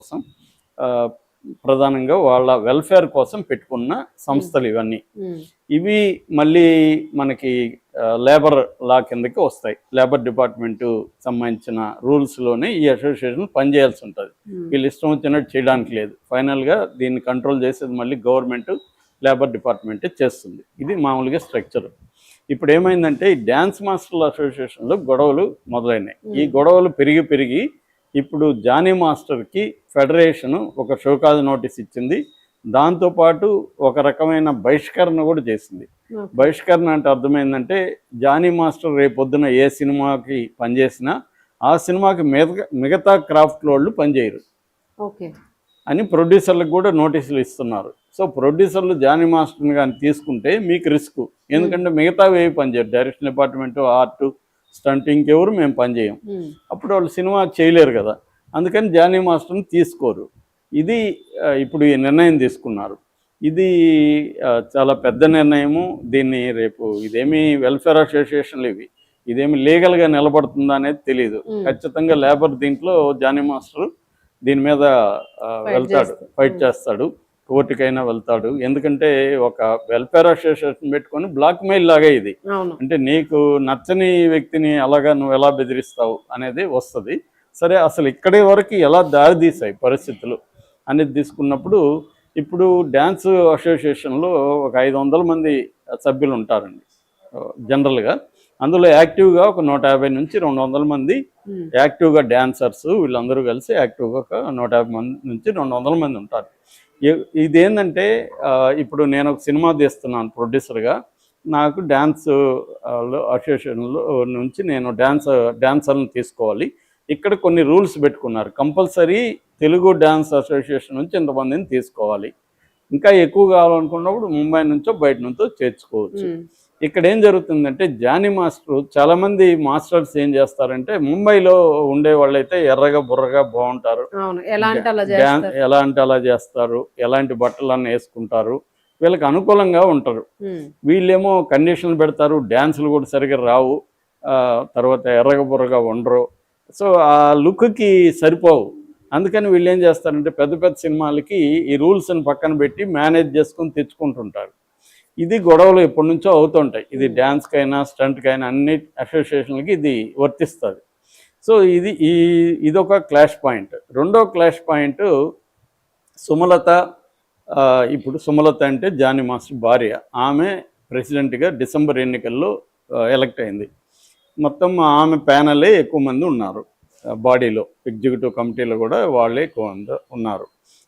కోసం ప్రధానంగా వాళ్ళ వెల్ఫేర్ కోసం పెట్టుకున్న సంస్థలు ఇవన్నీ. ఇవి మళ్ళీ మనకి లేబర్ లా కిందకి వస్తాయి. లేబర్ డిపార్ట్మెంటు సంబంధించిన రూల్స్లోనే ఈ అసోసియేషన్ పనిచేయాల్సి ఉంటుంది. వీళ్ళు ఇష్టం వచ్చినట్టు చేయడానికి లేదు. ఫైనల్గా దీన్ని కంట్రోల్ చేసేది మళ్ళీ గవర్నమెంట్, లేబర్ డిపార్ట్మెంటే చేస్తుంది. ఇది మామూలుగా స్ట్రక్చర్. ఇప్పుడు ఏమైందంటే ఈ డ్యాన్స్ మాస్టర్ల అసోసియేషన్లో గొడవలు మొదలైనాయి. ఈ గొడవలు పెరిగి ఇప్పుడు జానీ మాస్టర్కి ఫెడరేషను ఒక షోకాజ్ నోటీస్ ఇచ్చింది. దాంతోపాటు ఒక రకమైన బహిష్కరణ కూడా చేసింది. బహిష్కరణ అంటే అర్థమైందంటే జానీ మాస్టర్ రేపొద్దున ఏ సినిమాకి పనిచేసినా ఆ సినిమాకి మిగతా క్రాఫ్ట్ వాళ్ళు పనిచేయరు అని ప్రొడ్యూసర్లకు కూడా నోటీసులు ఇస్తున్నారు. సో ప్రొడ్యూసర్లు జానీ మాస్టర్ని కానీ తీసుకుంటే మీకు రిస్క్. ఎందుకంటే మిగతావి ఏవి పనిచేయరు. డైరెక్షన్ డిపార్ట్మెంటు, ఆర్టు, స్టంట్ ఇంకెవరు మేము పనిచేయం. అప్పుడు వాళ్ళు సినిమా చేయలేరు కదా. అందుకని జానీ మాస్టర్ని తీసుకోరు. ఇది ఇప్పుడు ఈ నిర్ణయం తీసుకున్నారు. ఇది చాలా పెద్ద నిర్ణయము. దీన్ని రేపు ఇదేమి వెల్ఫేర్ అసోసియేషన్లు ఇదేమి లీగల్గా నిలబడుతుందా అనేది తెలియదు. ఖచ్చితంగా లేబర్ దీంట్లో జానీ మాస్టర్ దీని మీద వెళ్తాడు, ఫైట్ చేస్తాడు, కోర్టుకైనా వెళ్తాడు. ఎందుకంటే ఒక వెల్ఫేర్ అసోసియేషన్ పెట్టుకొని బ్లాక్ మెయిల్ లాగా ఇది. అంటే నీకు నచ్చని వ్యక్తిని అలాగా నువ్వు ఎలా బెదిరిస్తావు అనేది వస్తుంది. సరే, అసలు ఇక్కడి వరకు ఎలా దారి తీసాయి పరిస్థితులు అనేది తీసుకున్నప్పుడు ఇప్పుడు డ్యాన్స్ అసోసియేషన్లో ఒక 500 మంది సభ్యులు ఉంటారండి జనరల్గా. అందులో యాక్టివ్గా ఒక 150 నుంచి 200 మంది యాక్టివ్గా డ్యాన్సర్స్, వీళ్ళందరూ కలిసి యాక్టివ్గా ఒక 150 మంది నుంచి 200 మంది ఉంటారు. ఇదేంటంటే ఇప్పుడు నేను ఒక సినిమా తీస్తున్నాను ప్రొడ్యూసర్గా. నాకు డ్యాన్స్ అసోసియేషన్లో నుంచి నేను డాన్సర్లను తీసుకోవాలి. ఇక్కడ కొన్ని రూల్స్ పెట్టుకున్నారు. కంపల్సరీ తెలుగు డ్యాన్స్ అసోసియేషన్ నుంచి ఇంతమందిని తీసుకోవాలి. ఇంకా ఎక్కువ కావాలనుకున్నప్పుడు ముంబై నుంచో బయట నుంచో చేర్చుకోవచ్చు. ఇక్కడ ఏం జరుగుతుందంటే జానీ మాస్టర్ చాలామంది మాస్టర్స్ ఏం చేస్తారంటే ముంబైలో ఉండే వాళ్ళైతే ఎర్రగా బుర్రగా బాగుంటారు, ఎలా అంటే అలా చేస్తారు, ఎలాంటి బట్టలన్నీ వేసుకుంటారు, వీళ్ళకి అనుకూలంగా ఉంటారు. వీళ్ళేమో కండిషన్లు పెడతారు, డ్యాన్సులు కూడా సరిగ్గా రావు, తర్వాత ఎర్రగా బుర్రగా ఉండరు. సో ఆ లుక్కి సరిపోవు. అందుకని వీళ్ళు ఏం చేస్తారంటే పెద్ద పెద్ద సినిమాలకి ఈ రూల్స్ని పక్కన పెట్టి మేనేజ్ చేసుకుని తెచ్చుకుంటుంటారు. ఇది గొడవలు ఎప్పటి నుంచో అవుతుంటాయి. ఇది డ్యాన్స్కైనా స్టంట్కైనా అన్ని అసోసియేషన్లకి ఇది వర్తిస్తుంది. సో ఇదొక క్లాష్ పాయింట్. రెండో క్లాష్ పాయింట్ సుమలత. ఇప్పుడు సుమలత అంటే జానీ మాస్టర్ భార్య. ఆమె ప్రెసిడెంట్గా డిసెంబర్ ఎన్నికల్లో ఎలక్ట్ అయింది. మొత్తం ఆమె ప్యానలే ఎక్కువ మంది ఉన్నారు. బాడీలో ఎగ్జిక్యూటివ్ కమిటీలో కూడా వాళ్ళే ఎక్కువ మంది ఉన్నారు.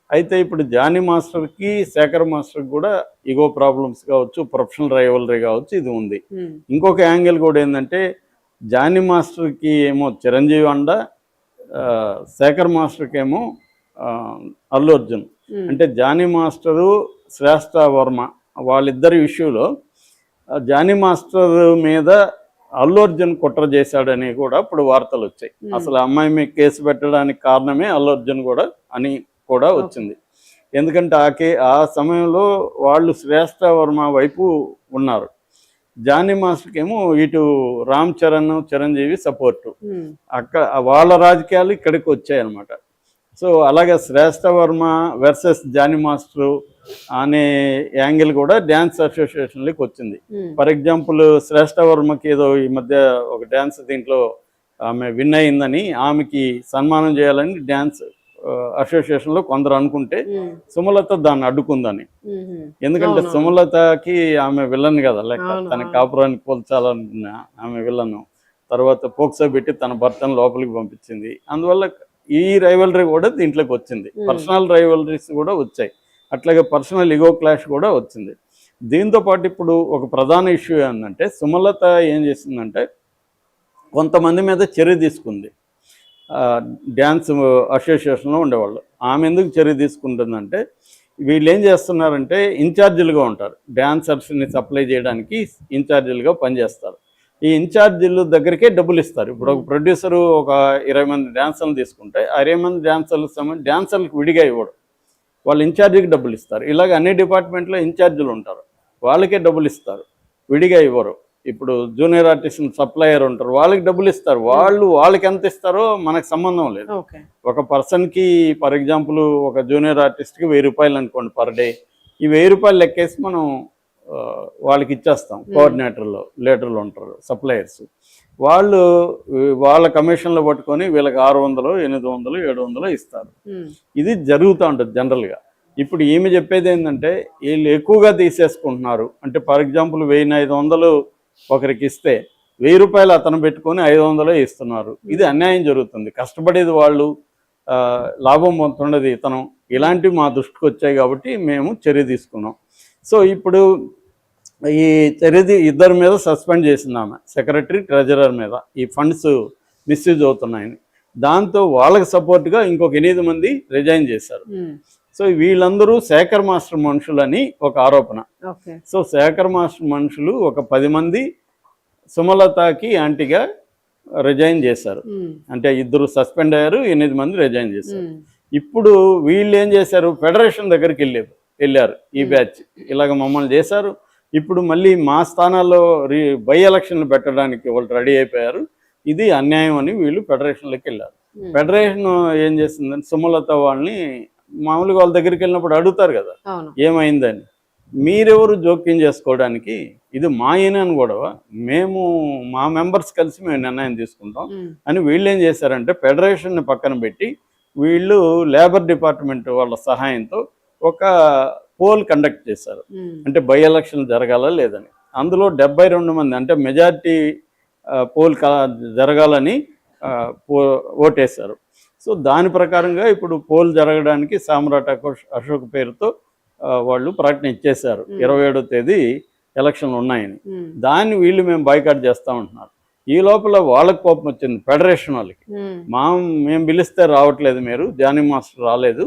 అయితే ఇప్పుడు జానీ మాస్టర్కి శేఖర్ మాస్టర్కి కూడా ఈగో ప్రాబ్లమ్స్ కావచ్చు, ప్రొఫెషనల్ రైవలరీ కావచ్చు, ఇది ఉంది. ఇంకొక యాంగిల్ కూడా ఏంటంటే జానీ మాస్టర్కి ఏమో చిరంజీవి అండ, శేఖర్ మాస్టర్కి ఏమో అల్లు అర్జున్. అంటే జానీ మాస్టరు, శ్రేష్ఠ వర్మ వాళ్ళిద్దరి ఇష్యూలో జానీ మాస్టర్ మీద అల్లు అర్జున్ కుట్ర చేశాడని కూడా ఇప్పుడు వార్తలు వచ్చాయి. అసలు అమ్మాయి మీద కేసు పెట్టడానికి కారణమే అల్లు అర్జున్ కూడా అని కూడా వచ్చింది. ఎందుకంటే ఆ సమయంలో వాళ్ళు శ్రేష్ఠ వర్మ వైపు ఉన్నారు. జానీ మాస్టర్కి ఏమో ఇటు రామ్ చరణ్, చిరంజీవి సపోర్టు. వాళ్ళ రాజకీయాలు ఇక్కడికి వచ్చాయన్నమాట. సో అలాగే శ్రేష్ఠ వర్మ వర్సెస్ జానీ మాస్టరు అనే యాంగిల్ కూడా డ్యాన్స్ అసోసియేషన్లోకి వచ్చింది. ఫర్ ఎగ్జాంపుల్ శ్రేష్ఠ వర్మకి ఏదో ఈ మధ్య ఒక డ్యాన్స్ దీంట్లో ఆమె విన్ అయిందని ఆమెకి సన్మానం చేయాలని డ్యాన్స్ అసోసియేషన్లో కొందరు అనుకుంటే సుమలత దాన్ని అడ్డుకుందని. ఎందుకంటే సుమలతకి ఆమె విలన్ కదా, లైక్ తన కాపురాన్ని పోల్చాలన్న ఆమె విలను. తర్వాత పోక్సో పెట్టి తన భర్తను లోపలికి పంపించింది. అందువల్ల ఈ రైవలరీ కూడా దీంట్లోకి వచ్చింది. పర్సనల్ రైవలరీస్ కూడా వచ్చాయి. అట్లాగే పర్సనల్ ఈగో క్లాష్ కూడా వచ్చింది. దీంతోపాటు ఇప్పుడు ఒక ప్రధాన ఇష్యూ ఏంటంటే సుమలత ఏం చేసిందంటే కొంతమంది మీద చర్య తీసుకుంది. డ్యాన్స్ అసోసియేషన్లో ఉండేవాళ్ళు. ఆమె ఎందుకు చర్య తీసుకుంటుందంటే వీళ్ళు ఏం చేస్తున్నారంటే ఇన్ఛార్జీలుగా ఉంటారు. డ్యాన్సర్స్ని సప్లై చేయడానికి ఇన్ఛార్జీలుగా పనిచేస్తారు. ఈ ఇన్ఛార్జీల దగ్గరికే డబ్బులు ఇస్తారు. ఇప్పుడు ఒక ప్రొడ్యూసరు ఒక 20 మంది డాన్సర్లు తీసుకుంటే 20 మంది డాన్సర్లకు విడిగా ఇవ్వడు, వాళ్ళు ఇన్ఛార్జికి డబ్బులు ఇస్తారు. ఇలాగ అన్ని డిపార్ట్మెంట్లో ఇన్ఛార్జీలు ఉంటారు, వాళ్ళకే డబ్బులు ఇస్తారు, విడిగా ఇవ్వరు. ఇప్పుడు జూనియర్ ఆర్టిస్ట్ సప్లయర్ ఉంటారు, వాళ్ళకి డబ్బులు ఇస్తారు. వాళ్ళకి ఎంత ఇస్తారో మనకు సంబంధం లేదు. ఒక పర్సన్కి ఫర్ ఎగ్జాంపుల్ ఒక జూనియర్ ఆర్టిస్ట్కి 1000 రూపాయలు అనుకోండి పర్ డే. ఈ 1000 రూపాయలు లెక్కేసి మనం వాళ్ళకి ఇచ్చేస్తాం. లీడర్లు ఉంటారు సప్లయర్స్, వాళ్ళు వాళ్ళ కమిషన్లో పట్టుకొని వీళ్ళకి 600, 800, 700 ఇస్తారు. ఇది జరుగుతూ ఉంటుంది జనరల్గా. ఇప్పుడు ఈమె చెప్పేది ఏంటంటే వీళ్ళు ఎక్కువగా తీసేసుకుంటున్నారు. అంటే ఫర్ ఎగ్జాంపుల్ 1500 ఒకరికి ఇస్తే 1000 రూపాయలు అతను పెట్టుకొని 500 ఇస్తున్నారు. ఇది అన్యాయం జరుగుతుంది. కష్టపడేది వాళ్ళు, లాభం పొందుతున్నది ఇతను. ఇలాంటివి మా దృష్టికి వచ్చాయి కాబట్టి మేము చర్య తీసుకున్నాం. సో ఇప్పుడు ఈ చర్య ఇద్దరి మీద సస్పెండ్ చేసింది ఆమె, సెక్రటరీ, ట్రెజరర్ మీద, ఈ ఫండ్స్ మిస్యూజ్ అవుతున్నాయని. దాంతో వాళ్ళకి సపోర్ట్గా ఇంకొక 8 మంది రిజైన్ చేశారు. సో వీళ్ళందరూ శేఖర్ మాస్టర్ మనుషులని ఒక ఆరోపణ. సో శేఖర్ మాస్టర్ మనుషులు ఒక 10 మంది సుమలతకి యాంటీగా రిజైన్ చేశారు. అంటే 2 సస్పెండ్ అయ్యారు, 8 మంది రిజైన్ చేశారు. ఇప్పుడు వీళ్ళు ఏం చేశారు, ఫెడరేషన్ దగ్గరికి వెళ్ళారు. ఈ బ్యాచ్ ఇలాగ మమ్మల్ని చేశారు, ఇప్పుడు మళ్ళీ మా స్థానాల్లో బై ఎలక్షన్లు పెట్టడానికి వాళ్ళు రెడీ అయిపోయారు, ఇది అన్యాయం అని వీళ్ళు ఫెడరేషన్లోకి వెళ్ళారు. ఫెడరేషన్ ఏం చేస్తుందని సుమలత వాళ్ళని మామూలుగా వాళ్ళ దగ్గరికి వెళ్ళినప్పుడు అడుగుతారు కదా ఏమైందని. మీరెవరు జోక్యం చేసుకోవడానికి, ఇది మా యూనియన్ గొడవ, మేము మా మెంబర్స్ కలిసి మేము నిర్ణయం తీసుకుంటాం అని వీళ్ళు ఏం చేశారంటే ఫెడరేషన్ని పక్కన పెట్టి వీళ్ళు లేబర్ డిపార్ట్మెంట్ వాళ్ళ సహాయంతో ఒక పోల్ కండక్ట్ చేశారు. అంటే బై ఎలక్షన్ జరగాల లేదని. అందులో 72 మంది అంటే మెజారిటీ పోల్ జరగాలని ఓటేశారు. సో దాని ప్రకారంగా ఇప్పుడు పోల్ జరగడానికి సామ్రాట్ అశోక్ పేరుతో వాళ్ళు ప్రకటన ఇచ్చేశారు 27వ తేదీ ఎలక్షన్లు ఉన్నాయని. దాన్ని వీళ్ళు మేము బాయ్కాట్ చేస్తా ఉంటున్నారు. ఈ లోపల వాళ్ళకి కోపం వచ్చింది ఫెడరేషన్ వాళ్ళకి, మేము పిలిస్తే రావట్లేదు, మీరు జానీ మాస్టర్ రాలేదు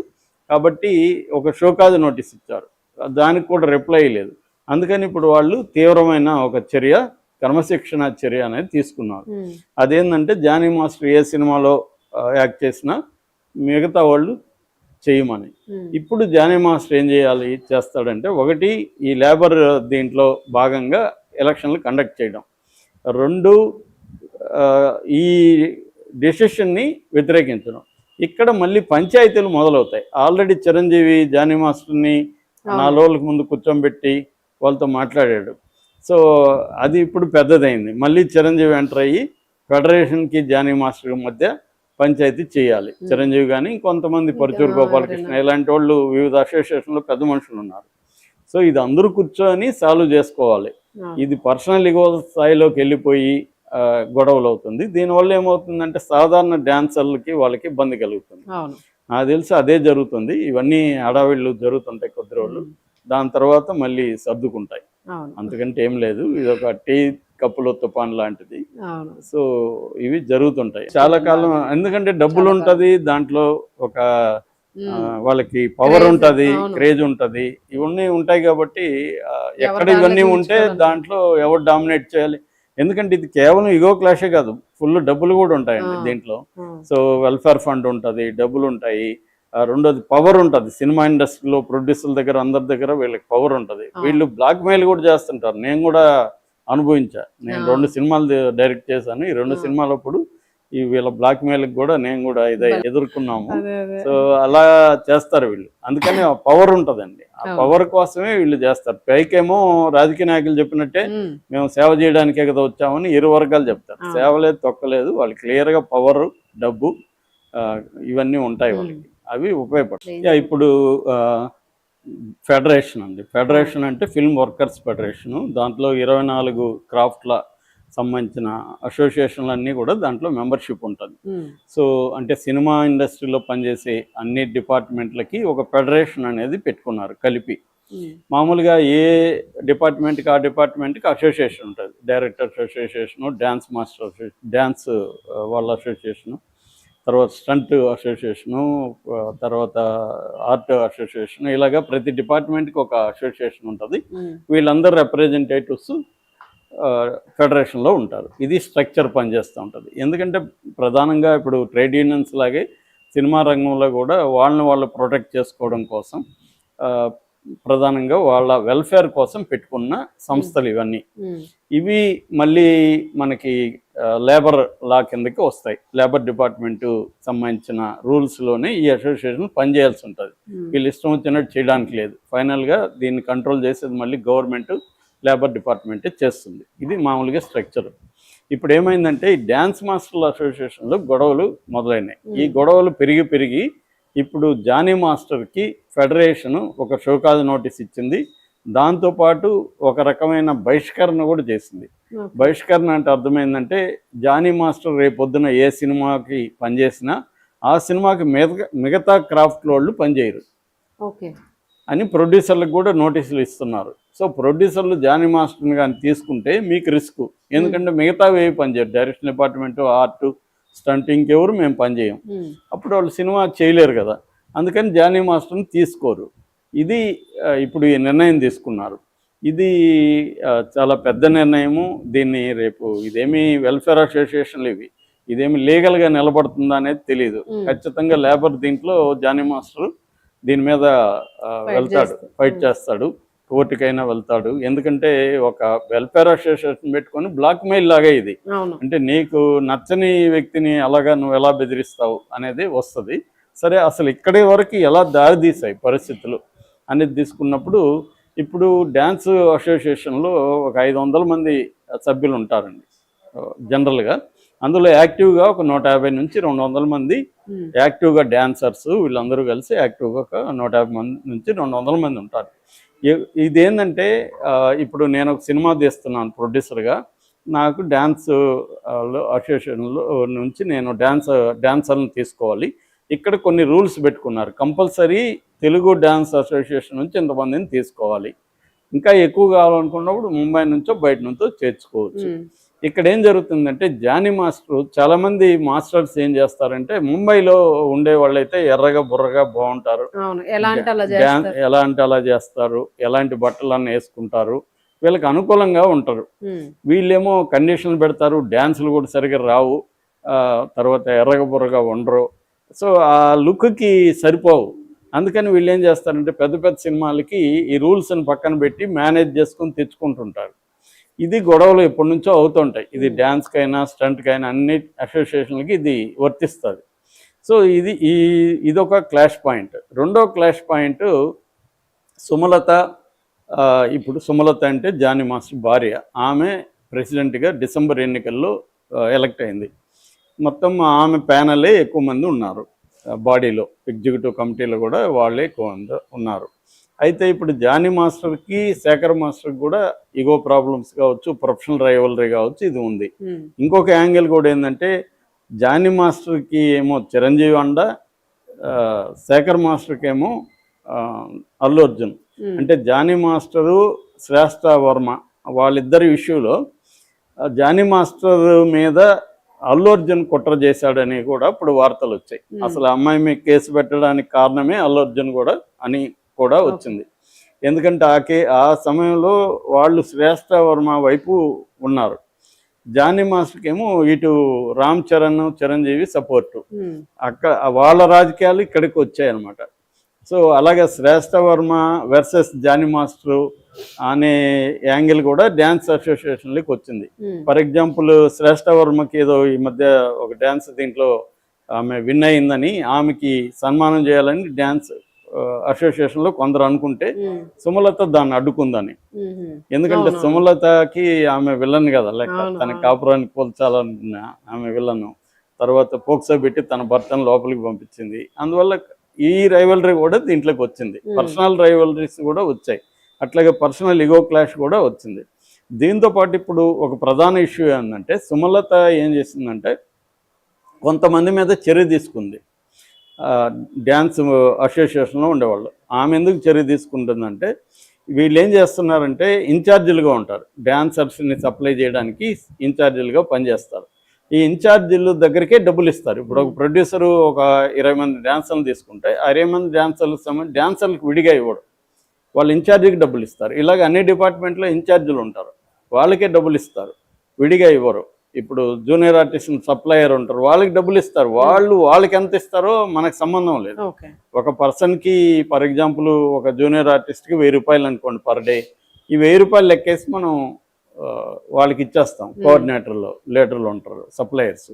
కాబట్టి ఒక షోకాజ్ నోటీస్ ఇచ్చారు, దానికి కూడా రిప్లై లేదు. అందుకని ఇప్పుడు వాళ్ళు తీవ్రమైన ఒక చర్య, క్రమశిక్షణ చర్య అనేది తీసుకున్నారు. అదేంటంటే జానీ మాస్టర్ ఏ సినిమాలో యాక్ట్ చేసినా మిగతా వాళ్ళు చేయమని. ఇప్పుడు జానీ మాస్టర్ ఏం చేస్తాడంటే, ఒకటి ఈ లేబర్ దీంట్లో భాగంగా ఎలక్షన్లు కండక్ట్ చేయడం, 2 ఈ డెసిషన్ని వ్యతిరేకించడం. ఇక్కడ మళ్ళీ పంచాయతీలు మొదలవుతాయి. ఆల్రెడీ చిరంజీవి జానీ మాస్టర్ని 4 రోజులకు ముందు కూర్చోబెట్టి వాళ్ళతో మాట్లాడాడు. సో అది ఇప్పుడు పెద్దదైంది. మళ్ళీ చిరంజీవి ఎంటర్ అయ్యి ఫెడరేషన్కి జానీ మాస్టర్ మధ్య పంచాయతీ చేయాలి. చిరంజీవి కానీ కొంతమంది పరుచూరు గోపాలకృష్ణ ఇలాంటి వాళ్ళు వివిధ అసోసియేషన్లో పెద్ద మనుషులు ఉన్నారు. సో ఇది అందరూ కూర్చొని సాల్వ్ చేసుకోవాలి. ఇది పర్సనల్ ఇగో స్థాయిలోకి వెళ్ళిపోయి గొడవలు అవుతుంది. దీనివల్ల ఏమవుతుందంటే సాధారణ డాన్సర్లకి వాళ్ళకి ఇబ్బంది కలుగుతుంది. నాకు తెలిసి అదే జరుగుతుంది. ఇవన్నీ హడావిళ్ళు జరుగుతుంటాయి కొద్ది రోజులు, దాని తర్వాత మళ్ళీ సర్దుకుంటాయి. అంతకంటే ఏం లేదు. ఇది ఒక టీ కప్పులో తుఫాన్ లాంటిది. సో ఇవి జరుగుతుంటాయి చాలా కాలం. ఎందుకంటే డబ్బులు ఉంటుంది దాంట్లో, ఒక వాళ్ళకి పవర్ ఉంటుంది, క్రేజ్ ఉంటుంది, ఇవన్నీ ఉంటాయి కాబట్టి ఎక్కడ ఇవన్నీ ఉంటే దాంట్లో ఎవరు డామినేట్ చేయాలి. ఎందుకంటే ఇది కేవలం ఇగో క్లాషే కాదు, ఫుల్ డబ్బులు కూడా ఉంటాయండి దీంట్లో. సో వెల్ఫేర్ ఫండ్ ఉంటుంది, డబ్బులు ఉంటాయి. రెండోది పవర్ ఉంటుంది. సినిమా ఇండస్ట్రీలో ప్రొడ్యూసర్ల దగ్గర అందరి దగ్గర వీళ్ళకి పవర్ ఉంటుంది. వీళ్ళు బ్లాక్ మెయిల్ కూడా చేస్తుంటారు. నేను కూడా అనుభవించా. నేను 2 సినిమాలు డైరెక్ట్ చేశాను. ఈ 2 సినిమాలప్పుడు ఈ వీళ్ళ బ్లాక్ మెయిల్కి కూడా నేను కూడా ఇదే ఎదుర్కొన్నాము. సో అలా చేస్తారు వీళ్ళు. అందుకని ఆ పవర్ ఉంటుందండి. ఆ పవర్ కోసమే వీళ్ళు చేస్తారు. పైకేమో రాజకీయ నాయకులు చెప్పినట్టే మేము సేవ చేయడానికే కదా వచ్చామని 2 వర్గాలు చెప్తారు. సేవ లేదు, తొక్కలేదు. వాళ్ళు క్లియర్గా పవర్, డబ్బు ఇవన్నీ ఉంటాయి వాళ్ళకి, అవి ఉపయోగపడతాయి. ఇప్పుడు ఫెడరేషన్ అండి. ఫెడరేషన్ అంటే ఫిల్మ్ వర్కర్స్ ఫెడరేషను. దాంట్లో 24 క్రాఫ్ట్ల సంబంధించిన అసోసియేషన్లు అన్నీ కూడా దాంట్లో మెంబర్షిప్ ఉంటుంది. సో అంటే సినిమా ఇండస్ట్రీలో పనిచేసే అన్ని డిపార్ట్మెంట్లకి ఒక ఫెడరేషన్ అనేది పెట్టుకున్నారు కలిపి. మామూలుగా ఏ డిపార్ట్మెంట్కి ఆ డిపార్ట్మెంట్కి అసోసియేషన్ ఉంటుంది. Directors association, dance master association, dance వాళ్ళ అసోసియేషను, తర్వాత స్టంట్ అసోసియేషను, తర్వాత ఆర్ట్ అసోసియేషన్, ఇలాగా ప్రతి డిపార్ట్మెంట్కి ఒక అసోసియేషన్ ఉంటుంది. వీళ్ళందరూ రిప్రజెంటేటివ్స్ ఫెడరేషన్లో ఉంటారు. ఇది స్ట్రక్చర్ పనిచేస్తూ ఉంటుంది. ఎందుకంటే ప్రధానంగా ఇప్పుడు ట్రేడ్ యూనియన్స్ లాగే సినిమా రంగంలో కూడా వాళ్ళని వాళ్ళు ప్రొటెక్ట్ చేసుకోవడం కోసం ప్రధానంగా వాళ్ళ వెల్ఫేర్ కోసం పెట్టుకున్న సంస్థలు ఇవన్నీ. ఇవి మళ్ళీ మనకి లేబర్ లా కిందకి వస్తాయి. లేబర్ డిపార్ట్మెంటు సంబంధించిన రూల్స్లోనే ఈ అసోసియేషన్ పనిచేయాల్సి ఉంటుంది. వీళ్ళు ఇష్టం వచ్చినట్టు చేయడానికి లేదు. ఫైనల్గా దీన్ని కంట్రోల్ చేసేది మళ్ళీ గవర్నమెంట్, లేబర్ డిపార్ట్మెంటే చేస్తుంది. ఇది మామూలుగా స్ట్రక్చర్. ఇప్పుడు ఏమైందంటే ఈ డ్యాన్స్ మాస్టర్ల అసోసియేషన్లో గొడవలు మొదలైనాయి. ఈ గొడవలు పెరిగి ఇప్పుడు జానీ మాస్టర్కి ఫెడరేషను ఒక షోకాజ్ నోటీస్ ఇచ్చింది. దాంతోపాటు ఒక రకమైన బహిష్కరణ కూడా చేసింది. బహిష్కరణ అంటే అర్థమైందంటే జానీ మాస్టర్ రేపొద్దున ఏ సినిమాకి పనిచేసినా ఆ సినిమాకి మిగతా క్రాఫ్ట్ వాళ్ళు పనిచేయరు అని ప్రొడ్యూసర్లకు కూడా నోటీసులు ఇస్తున్నారు. సో ప్రొడ్యూసర్లు జానీ మాస్టర్ని కానీ తీసుకుంటే మీకు రిస్క్. ఎందుకంటే మిగతావి ఏవి పనిచేయరు. డైరెక్షన్ డిపార్ట్మెంటు, ఆర్ట్, స్టంట్ ఇంకెవరు మేము పనిచేయం. అప్పుడు వాళ్ళు సినిమా చేయలేరు కదా. అందుకని జానీ మాస్టర్ని తీసుకోరు. ఇది ఇప్పుడు ఈ నిర్ణయం తీసుకున్నారు. ఇది చాలా పెద్ద నిర్ణయము. దీన్ని రేపు ఇదేమి వెల్ఫేర్ అసోసియేషన్లు ఇదేమి లీగల్గా నిలబడుతుందా అనేది తెలియదు. ఖచ్చితంగా లేబర్ దీంట్లో జానీ మాస్టర్ దీని మీద వెళ్తాడు, ఫైట్ చేస్తాడు, కోర్టుకైనా వెళ్తాడు. ఎందుకంటే ఒక వెల్ఫేర్ అసోసియేషన్ పెట్టుకొని బ్లాక్ మెయిల్ లాగా ఇది. అంటే నీకు నచ్చని వ్యక్తిని అలాగా నువ్వు ఎలా బెదిరిస్తావు అనేది వస్తుంది. సరే, అసలు ఇక్కడి వరకు ఎలా దారి తీసాయి పరిస్థితులు అనేది తీసుకున్నప్పుడు ఇప్పుడు డ్యాన్స్ అసోసియేషన్లో ఒక 500 మంది సభ్యులు ఉంటారండి జనరల్గా. అందులో యాక్టివ్గా ఒక 150 నుంచి 200 మంది యాక్టివ్గా డ్యాన్సర్స్, వీళ్ళందరూ కలిసి యాక్టివ్గా ఒక 150 మంది నుంచి 200 మంది ఉంటారు. ఇదేంటంటే ఇప్పుడు నేను ఒక సినిమా తీస్తున్నాను ప్రొడ్యూసర్గా. నాకు డ్యాన్స్ అసోసియేషన్లో నుంచి నేను డాన్సర్లను తీసుకోవాలి. ఇక్కడ కొన్ని రూల్స్ పెట్టుకున్నారు. కంపల్సరీ తెలుగు డ్యాన్స్ అసోసియేషన్ నుంచి ఇంతమందిని తీసుకోవాలి. ఇంకా ఎక్కువ కావాలనుకున్నప్పుడు ముంబై నుంచో బయట నుంచో చేర్చుకోవచ్చు. ఇక్కడ ఏం జరుగుతుందంటే జానీ మాస్టర్ చాలామంది మాస్టర్స్ ఏం చేస్తారంటే ముంబైలో ఉండే వాళ్ళైతే ఎర్రగా బుర్రగా బాగుంటారు, ఎలా అంటే అలా చేస్తారు, ఎలాంటి బట్టలన్నీ వేసుకుంటారు, వీళ్ళకి అనుకూలంగా ఉంటారు. వీళ్ళేమో కండిషన్లు పెడతారు, డ్యాన్సులు కూడా సరిగ్గా రావు, తర్వాత ఎర్రగా బుర్రగా ఉండరు. సో ఆ లుక్కి సరిపోవు. అందుకని వీళ్ళు ఏం చేస్తారంటే పెద్ద పెద్ద సినిమాలకి ఈ రూల్స్ని పక్కన పెట్టి మేనేజ్ చేసుకొని తెచ్చుకుంటుంటారు. ఇది గొడవలు ఎప్పటి నుంచో అవుతుంటాయి. ఇది డ్యాన్స్కైనా స్టంట్కైనా అన్ని అసోసియేషన్లకి ఇది వర్తిస్తుంది. సో ఇదొక క్లాష్ పాయింట్. రెండో క్లాష్ పాయింట్ సుమలత. ఇప్పుడు సుమలత అంటే జానీ మాస్టర్ భార్య. ఆమె ప్రెసిడెంట్గా డిసెంబర్ ఎన్నికల్లో ఎలక్ట్ అయింది. మొత్తం ఆమె ప్యానలే ఎక్కువ మంది ఉన్నారు బాడీలో, ఎగ్జిక్యూటివ్ కమిటీలో కూడా వాళ్ళే ఎక్కువ మంది ఉన్నారు. అయితే ఇప్పుడు జానీ మాస్టర్కి, శేఖర్ మాస్టర్కి కూడా ఈగో ప్రాబ్లమ్స్ కావచ్చు, ప్రొఫెషనల్ రైవలరీ కావచ్చు, ఇది ఉంది. ఇంకొక యాంగిల్ కూడా ఏంటంటే జానీ మాస్టర్కి ఏమో చిరంజీవి అండ, శేఖర్ మాస్టర్కి ఏమో అల్లు అర్జున్. అంటే జానీ మాస్టరు, శ్రేష్ఠ వర్మ వాళ్ళిద్దరి ఇష్యూలో జానీ మాస్టర్ మీద అల్లు అర్జున్ కుట్ర చేశాడని కూడా ఇప్పుడు వార్తలు వచ్చాయి. అసలు అమ్మాయి మీద కేసు పెట్టడానికి కారణమే అల్లు అర్జున్ కూడా అని కూడా వచ్చింది. ఎందుకంటే ఆ సమయంలో వాళ్ళు శ్రేష్ఠ వర్మ వైపు ఉన్నారు. జానీ మాస్టర్కి ఏమో ఇటు రామ్ చరణ్, చిరంజీవి సపోర్టు. అక్కడ వాళ్ళ రాజకీయాలు ఇక్కడికి వచ్చాయన్నమాట. సో అలాగే శ్రేష్ఠ వర్మ వర్సెస్ జానీ మాస్టర్ అనే యాంగిల్ కూడా డ్యాన్స్ అసోసియేషన్లోకి వచ్చింది. ఫర్ ఎగ్జాంపుల్ శ్రేష్ఠ వర్మకి ఏదో ఈ మధ్య ఒక డ్యాన్స్ దీంట్లో ఆమె విన్ అయిందని ఆమెకి సన్మానం చేయాలని డ్యాన్స్ అసోసియేషన్లో కొందరు అనుకుంటే సుమలత దాన్ని అడ్డుకుందని. ఎందుకంటే సుమలతకి ఆమె విలన్ కదా, లెక్క తన కాపురానికి పోల్చాలనుకున్న ఆమె విలను తర్వాత పోక్సో పెట్టి తన భర్తను లోపలికి పంపించింది. అందువల్ల ఈ రైవలరీ కూడా దీంట్లోకి వచ్చింది. పర్సనల్ రైవలరీస్ కూడా వచ్చాయి, అట్లాగే పర్సనల్ ఈగో క్లాష్ కూడా వచ్చింది. దీంతో పాటు ఇప్పుడు ఒక ప్రధాన ఇష్యూ ఏంటంటే సుమలత ఏం చేసిందంటే కొంతమంది మీద చర్య తీసుకుంది. డ్యాన్స్ అసోసియేషన్లో ఉండేవాళ్ళు. ఆమె ఎందుకు చర్య తీసుకుంటుందంటే వీళ్ళు ఏం చేస్తున్నారంటే ఇన్ఛార్జీలుగా ఉంటారు, డ్యాన్సర్స్ని సప్లై చేయడానికి ఇన్ఛార్జీలుగా పనిచేస్తారు. ఈ ఇన్ఛార్జీల దగ్గరికే డబ్బులు ఇస్తారు. ఇప్పుడు ఒక ప్రొడ్యూసరు ఒక 20 మంది డ్యాన్సర్లు తీసుకుంటే 20 మంది డ్యాన్సర్లకు విడిగా ఇవ్వడు, వాళ్ళు ఇన్ఛార్జీకి డబ్బులు ఇస్తారు. ఇలాగ అన్ని డిపార్ట్మెంట్లో ఇన్ఛార్జీలు ఉంటారు, వాళ్ళకే డబ్బులు ఇస్తారు, విడిగా ఇవ్వరు. ఇప్పుడు జూనియర్ ఆర్టిస్ట్ సప్లయర్ ఉంటారు, వాళ్ళకి డబ్బులు ఇస్తారు. వాళ్ళకి ఎంత ఇస్తారో మనకు సంబంధం లేదు. ఓకే. ఒక పర్సన్కి ఫర్ ఎగ్జాంపుల్ ఒక జూనియర్ ఆర్టిస్ట్కి 1000 రూపాయలు అనుకోండి పర్ డే. ఈ 1000 రూపాయలు లెక్కేసి మనం వాళ్ళకి ఇచ్చేస్తాం. కోఆర్డినేటర్లు లీడర్లు ఉంటారు, సప్లయర్స్.